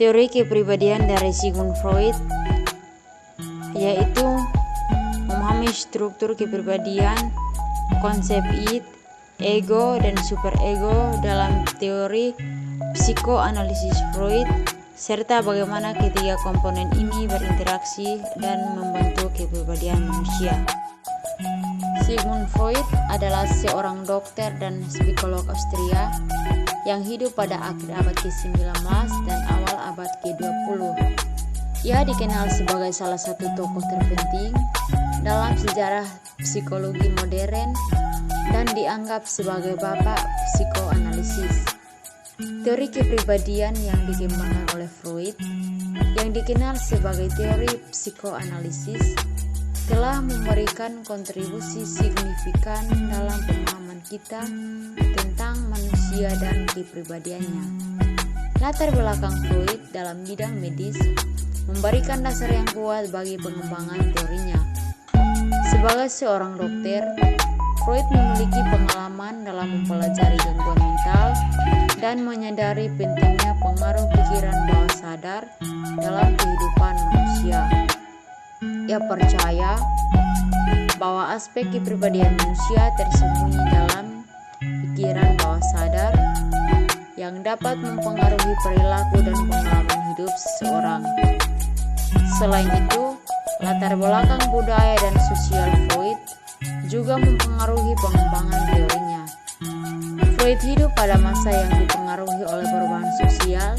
Teori kepribadian dari Sigmund Freud yaitu memahami struktur kepribadian, konsep id, ego, dan superego dalam teori psikoanalisis Freud, serta bagaimana ketiga komponen ini berinteraksi dan membentuk kepribadian manusia. Sigmund Freud adalah seorang dokter dan psikolog Austria yang hidup pada akhir abad ke-19 dan awal abad ke-20. Ia dikenal sebagai salah satu tokoh terpenting dalam sejarah psikologi modern dan dianggap sebagai bapak psikoanalisis. Teori kepribadian yang dikembangkan oleh Freud, yang dikenal sebagai teori psikoanalisis, telah memberikan kontribusi signifikan dalam pemahaman kita tentang manusia dan kepribadiannya. Latar belakang Freud dalam bidang medis memberikan dasar yang kuat bagi pengembangan teorinya. Sebagai seorang dokter, Freud memiliki pengalaman dalam mempelajari gangguan mental dan menyadari pentingnya pengaruh pikiran bawah sadar dalam kehidupan manusia. Ia percaya bahwa aspek kepribadian manusia tersembunyi dalam pikiran bawah sadar yang dapat mempengaruhi perilaku dan pengalaman hidup seseorang. Selain itu, latar belakang budaya dan sosial Freud juga mempengaruhi pengembangan teorinya. Freud hidup pada masa yang dipengaruhi oleh perubahan sosial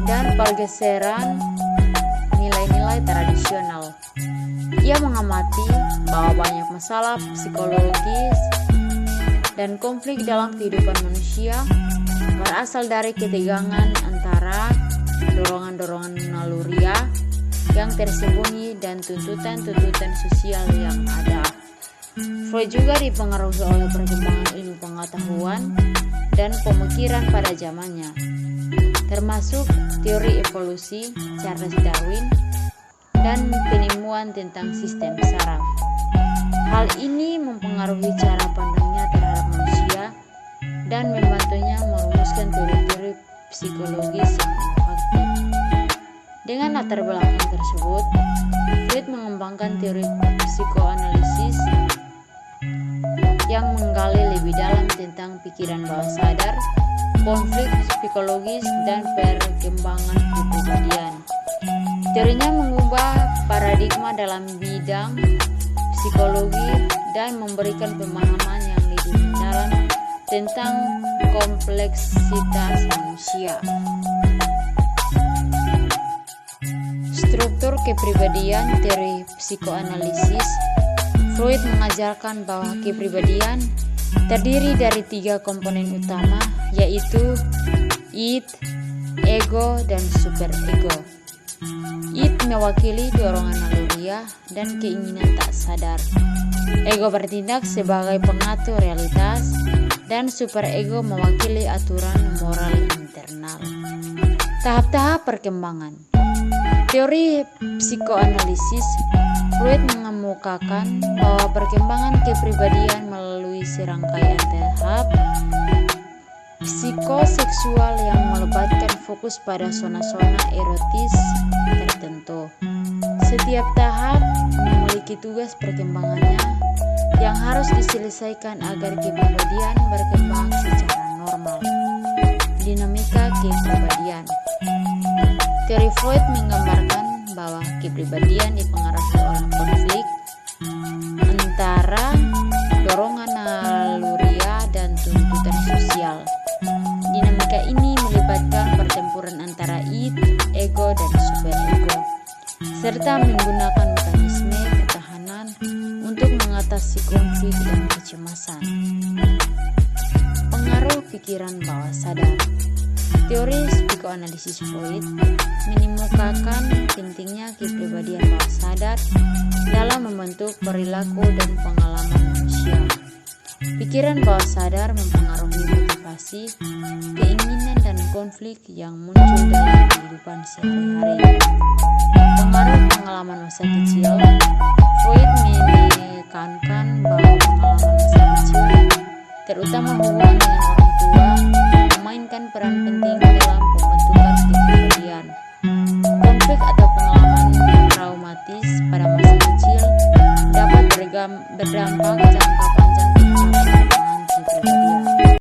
dan pergeseran nilai-nilai tradisional. Ia mengamati bahwa banyak masalah psikologis dan konflik dalam kehidupan manusia berasal dari ketegangan antara dorongan-dorongan naluriah yang tersembunyi dan tuntutan-tuntutan sosial yang ada. Freud juga dipengaruhi oleh perkembangan ilmu pengetahuan dan pemikiran pada zamannya, termasuk teori evolusi Charles Darwin dan penemuan tentang sistem saraf. Hal ini mempengaruhi cara pandangnya terhadap manusia dan membantunya merumuskan teori-teori psikologis yang inovatif. Dengan latar belakang tersebut, Freud mengembangkan teori psikoanalisis yang menggali lebih dalam tentang pikiran bawah sadar, konflik psikologis, dan perkembangan kepribadian. Teorinya mengubah paradigma dalam bidang psikologi dan memberikan pemahaman yang lebih mendalam tentang kompleksitas manusia. Struktur kepribadian teori psikoanalisis Freud mengajarkan bahwa kepribadian terdiri dari 3 komponen utama, yaitu id, ego, dan superego. Id mewakili dorongan naluriah dan keinginan tak sadar. Ego bertindak sebagai pengatur realitas, dan superego mewakili aturan moral internal. Tahap-tahap perkembangan teori psikoanalisis Freud mengemukakan bahwa perkembangan kepribadian melalui serangkaian tahap psikoseksual yang melibatkan fokus pada zona-zona erotis tertentu. Setiap tahap memiliki tugas perkembangannya yang harus diselesaikan agar kepribadian berkembang secara normal. Dinamika kepribadian. Teori Freud menggambarkan bahwa kepribadian dipengaruhi oleh konflik antara dorongan naluriah dan tuntutan sosial. Dinamika ini melibatkan pertempuran antara id, ego, dan superego, serta menggunakan mekanisme pertahanan untuk mengatasi konflik dan kecemasan. Pengaruh pikiran bawah sadar. Teori psikoanalisis Freud mengemukakan pentingnya kepribadian bawah sadar dalam membentuk perilaku dan pengalaman manusia. Pikiran bawah sadar mempengaruhi motivasi, keinginan, dan konflik yang muncul dalam kehidupan sehari-hari. Pengaruh pengalaman masa kecil. Freud menekankan bahwa pengalaman masa kecil terutama hubungan dengan orang tua, memainkan peran penting dalam pembentukan kepribadian. Konflik atau pengalaman traumatis pada masa kecil dapat berdampak jangka panjang terhadap perkembangan kepribadian.